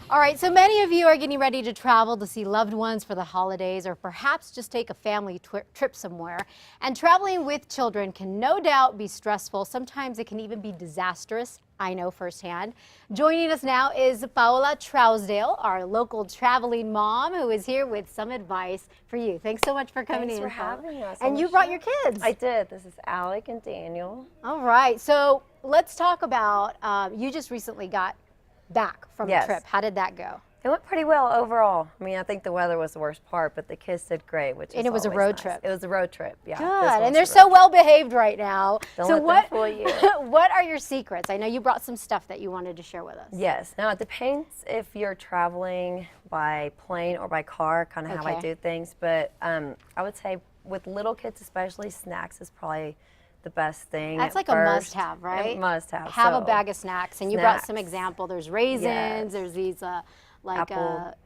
All right, so many of you are getting ready to travel to see loved ones for the holidays or perhaps just take a family trip somewhere. And traveling with children can no doubt be stressful. Sometimes it can even be disastrous. I know firsthand. Joining us now is Paola Trousdale, our local traveling mom, who is here with some advice for you. Thanks so much for coming in. Thanks for having us. And you brought your kids. I did. This is Alec and Daniel. All right, so let's talk about, you just recently got back from a trip. How did that go? It went pretty well overall. I mean, I think the weather was the worst part, but the kids did great, which is And it was a road nice. trip. It was a road trip, yeah. Good, and they're so well behaved right now. Don't so let them fool you. What are your secrets? I know you brought some stuff that you wanted to share with us. Yes. Now, it depends if you're traveling by plane or by car, kind of how I do things, but I would say with little kids especially, snacks is probably the best thing. That's like a must-have, right? A must-have. Have a bag of snacks, and you brought some example. There's raisins. There's these like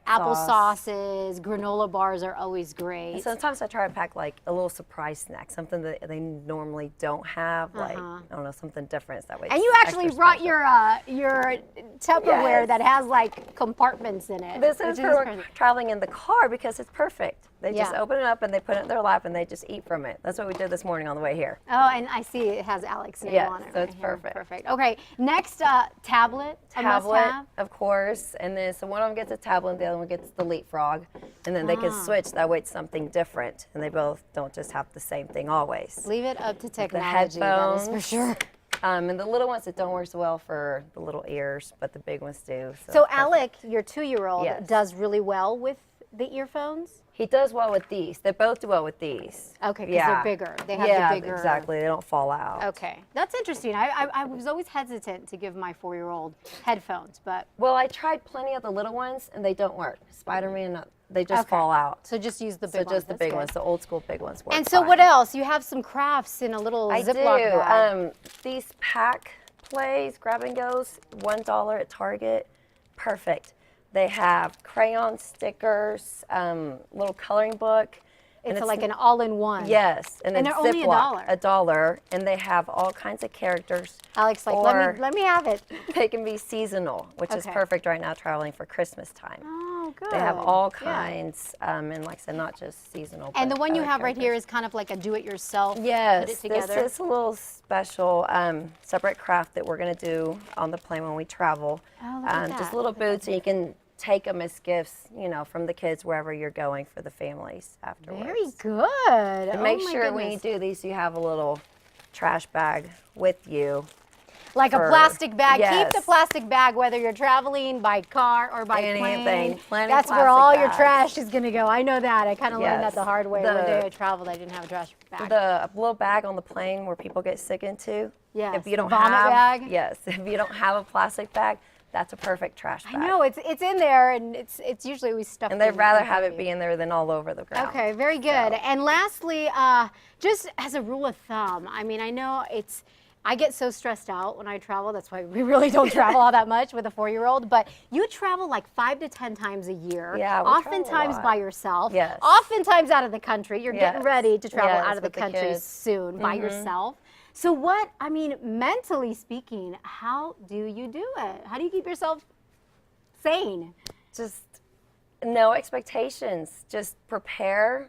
apple sauces, granola bars are always great. And sometimes I try to pack like a little surprise snack, something that they normally don't have, like I don't know, something different. That way. And you actually brought your Tupperware that has like compartments in it. This is for traveling in the car because it's perfect. They just open it up and they put it in their lap and they just eat from it. That's what we did this morning on the way here. Oh, and I see it has Alex's name on it. So it's perfect. Perfect. Okay, next tablet. Tablet, of course. And then so one of them gets a tablet and the other one gets the leapfrog. And then they can switch. That way it's something different. And they both don't just have the same thing always. Leave it up to technology, the headphones, that is for sure. And the little ones, it don't work so well for the little ears, but the big ones do. So Alec, your 2-year-old, does really well with the earphones? He does well with these. They both do well with these. Okay, because they're bigger. They have the bigger. Exactly. They don't fall out. Okay, that's interesting. I was always hesitant to give my 4-year-old headphones, but. Well, I tried plenty of the little ones, and they don't work. Spider-Man, they just fall out. So just use the big ones. So just the big ones, the old school big ones work. And so what else? You have some crafts in a little Ziploc bag. These pack plays, grab and goes, $1 at Target. Perfect. They have crayon stickers, little coloring book. It's like an all-in-one. Yes, and they're only $1. $1, and they have all kinds of characters. Alex, like, let me have it. They can be seasonal, which is perfect right now traveling for Christmas time. Oh, good. They have all kinds, and like I said, not just seasonal. And the one you have right here is kind of like a do-it-yourself. Yes, put it together. This is a little special separate craft that we're going to do on the plane when we travel. Oh, look at that. Just little boots, and you can take them as gifts, you know, from the kids wherever you're going for the families afterwards. Very good. And make sure when you do these, you have a little trash bag with you. Like a plastic bag. Keep the plastic bag whether you're traveling by car or by plane. That's where all your trash is going to go. I know that. I kind of learned that the hard way. One day I traveled, I didn't have a trash bag. The little bag on the plane where people get sick into. Yes. If you don't vomit have, bag. Yes. If you don't have a plastic bag, that's a perfect trash bag. I know, it's in there, and it's usually we stuff. And they'd rather have it be in there than all over the ground. Okay, very good. And lastly, just as a rule of thumb, I mean, I know I get so stressed out when I travel. That's why we really don't travel all that much with a 4-year-old. But you travel like 5 to 10 times a year. Yeah, oftentimes by yourself. Yes. Oftentimes out of the country. You're getting ready to travel out of the country soon by yourself. So mentally speaking, how do you do it? How do you keep yourself sane? Just no expectations. Just prepare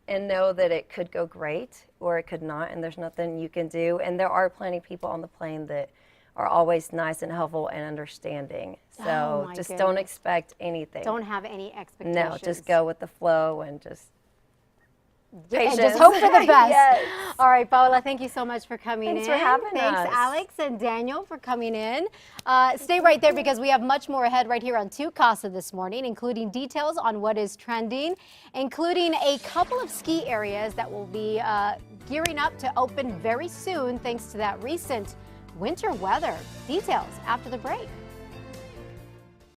and know that it could go great or it could not, and there's nothing you can do. And there are plenty of people on the plane that are always nice and helpful and understanding. So just don't expect anything. Don't have any expectations. No, just go with the flow and just patience. And just hope for the best. All right, Paola, thank you so much for coming in. Thanks for having us. Thanks, Alex and Daniel, for coming in. Stay right there because we have much more ahead right here on Tu Casa this morning, including details on what is trending, including a couple of ski areas that will be gearing up to open very soon thanks to that recent winter weather. Details after the break.